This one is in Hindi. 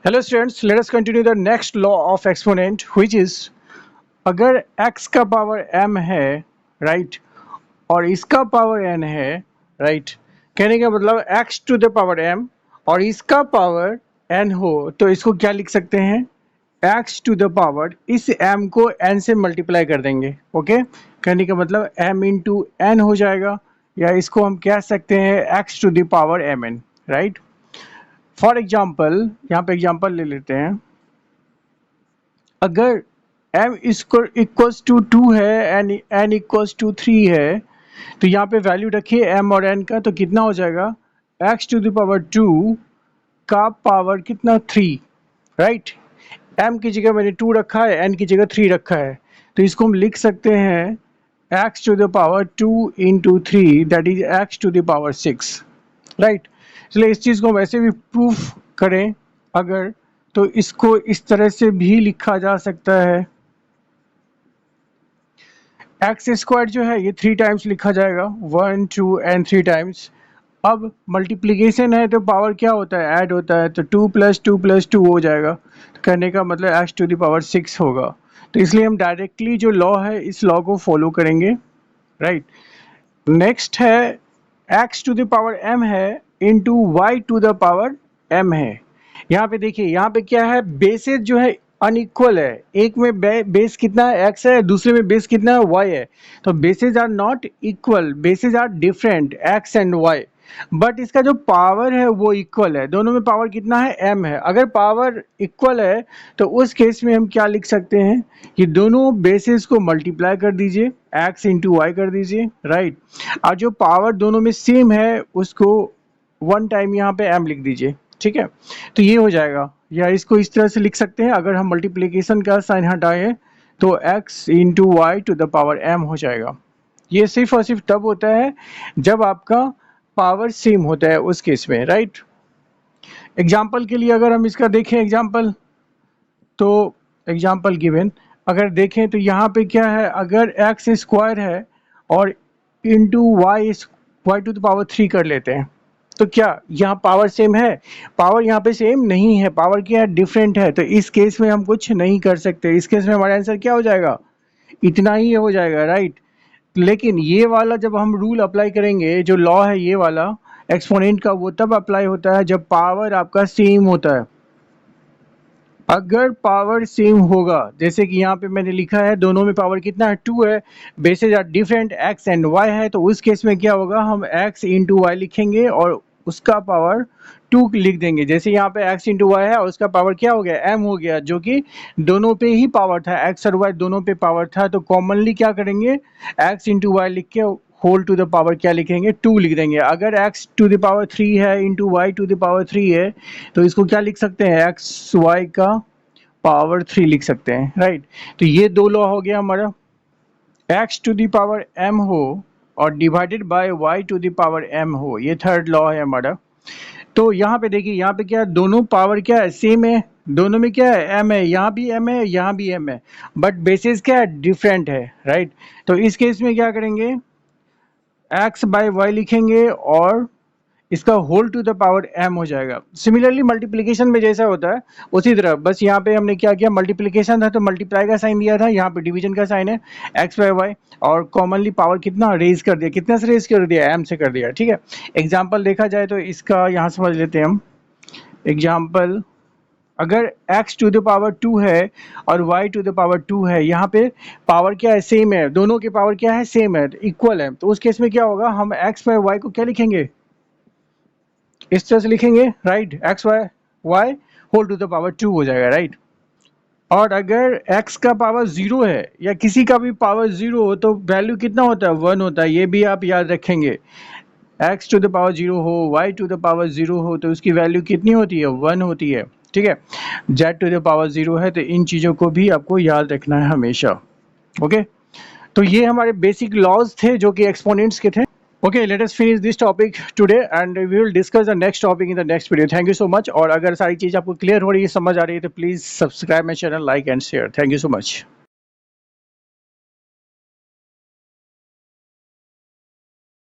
Hello students, let us continue the next law of exponent which is अगर x का पावर m है राइट और इसका पावर n है राइट, कहने का मतलब x to the power m और इसका पावर n हो तो इसको क्या लिख सकते हैं, x टू द पावर इस m को n से मल्टीप्लाई कर देंगे। ओके, कहने का मतलब m इंटू n हो जाएगा या इसको हम कह सकते हैं x to the power mn right. For example यहाँ पे एग्जाम्पल ले लेते हैं, अगर m इक्वल्स टू 2 है एंड n इक्वल्स टू 3 है तो यहाँ पे वैल्यू रखिए m और n का, तो कितना हो जाएगा x टू द पावर 2 का पावर कितना 3 राइट। m की जगह मैंने 2 रखा है, n की जगह 3 रखा है, तो इसको हम लिख सकते हैं x to the power 2 into 3 that is x to the power 6 right. इसलिए इस चीज़ को हम ऐसे भी प्रूफ करें अगर, तो इसको इस तरह से भी लिखा जा सकता है, एक्स स्क्वायर जो है ये 3 टाइम्स लिखा जाएगा, 1 2 एंड 3 टाइम्स। अब मल्टीप्लिकेशन है तो पावर क्या होता है, ऐड होता है, तो 2 + 2 हो जाएगा, तो कहने का मतलब x टू द पावर 6 होगा। तो इसलिए हम डायरेक्टली जो लॉ है इस लॉ को फॉलो करेंगे राइट। नेक्स्ट है x to the power m है into y to the power m है। यहाँ पे देखिए, यहाँ पे क्या है, बेसेस जो है अनइक्वल है, एक में बेस कितना है x है, दूसरे में बेस कितना है y है, तो bases are not equal, bases are different x and y, but इसका जो पावर है वो इक्वल है, दोनों में पावर कितना है m है। अगर पावर इक्वल है तो उस केस में हम क्या लिख सकते हैं, ये दोनों बेसिस को मल्टीप्लाई कर दीजिए, x इंटू वाई कर दीजिए राइट, और जो पावर दोनों में सेम है उसको वन टाइम यहाँ पे m लिख दीजिए, ठीक है। तो ये हो जाएगा, या इसको इस तरह से लिख सकते हैं, अगर हम मल्टीप्लिकेशन का साइन हटाएं तो x into Y to the power m हो जाएगा। ये सिर्फ और सिर्फ तब होता है जब आपका पावर सेम होता है उस केस में राइट। एग्जाम्पल के लिए अगर हम इसका देखें एग्जाम्पल, तो एग्जाम्पल गिवन अगर देखें तो यहाँ पे क्या है, अगर एक्स स्क्वायर है और into Y to the power 3 कर लेते हैं तो क्या यहाँ पावर सेम है, पावर यहाँ पे सेम नहीं है, पावर क्या है डिफरेंट है, तो इस केस में हम कुछ नहीं कर सकते। इस केस में हमारा आंसर क्या हो जाएगा, इतना ही हो जाएगा राइट। लेकिन ये वाला जब हम रूल अप्लाई करेंगे, जो लॉ है ये वाला एक्सपोनेंट का, वो तब अप्लाई होता है जब पावर आपका सेम होता है। अगर पावर सेम होगा, जैसे कि यहाँ पे मैंने लिखा है दोनों में पावर कितना है 2 है, bases are different x and y है, तो उस केस में क्या होगा, हम x इंटू वाई लिखेंगे और उसका पावर 2 लिख देंगे। जैसे यहाँ पे x इंटू वाई है और उसका पावर क्या हो गया, m हो गया, जो कि दोनों पे ही पावर था, x और y दोनों पे पावर था, तो कॉमनली क्या करेंगे, x इंटू वाई लिख के होल टू द पावर क्या लिखेंगे, 2 लिख देंगे। अगर x टू द पावर 3 है into Y to the power 3 है तो इसको क्या लिख सकते हैं, एक्स वाई का पावर 3 लिख सकते हैं राइट। तो ये दो लॉ हो गया हमारा, x to the power m हो और divided by y to the power m हो, ये थर्ड लॉ है हमारा। तो यहाँ पे देखिए, यहाँ पे क्या है, दोनों पावर क्या है, सेम है, दोनों में क्या है m है, यहाँ भी m है यहाँ भी m है, बट बेसिस क्या है, डिफरेंट है राइट। तो इस केस में क्या करेंगे, x बाय वाई लिखेंगे और इसका whole to the power m हो जाएगा। सिमिलरली मल्टीप्लिकेशन में जैसा होता है उसी तरह, बस यहाँ पे हमने क्या किया, मल्टीप्लिकेशन था तो मल्टीप्लाई का साइन दिया था, यहाँ पे डिवीजन का साइन है x बाय वाई, और कॉमनली पावर कितना रेज कर दिया, कितने से रेज कर दिया, m से कर दिया, ठीक है। एग्जाम्पल देखा जाए तो इसका यहाँ समझ लेते हैं हम एग्जाम्पल, अगर x टू द पावर 2 है और y टू द पावर 2 है, यहाँ पे पावर क्या है, सेम है, दोनों की पावर क्या है, सेम है, इक्वल है, तो उस केस में क्या होगा, हम x बाय y को क्या लिखेंगे, इस तरह से लिखेंगे right, X Y whole to the power 2 हो जाएगा राइट। और अगर x का पावर 0 है या किसी का भी पावर 0 हो तो वैल्यू कितना होता है, 1 होता है, ये भी आप याद रखेंगे। x टू द पावर 0 हो, y टू द पावर 0 हो तो उसकी वैल्यू कितनी होती है, 1 होती है, ठीक है। z टू द पावर 0 है, तो इन चीज़ों को भी आपको याद रखना है हमेशा। ओके, तो ये हमारे बेसिक लॉज थे जो कि एक्सपोनेंट्स के थे। Okay, let us finish this topic today and we will discuss the next topic in the next video. Thank you so much. और अगर सारी चीज़ आपको क्लियर हो रही है, समझ आ रही है, तो please subscribe my channel, like and share. Thank you so much.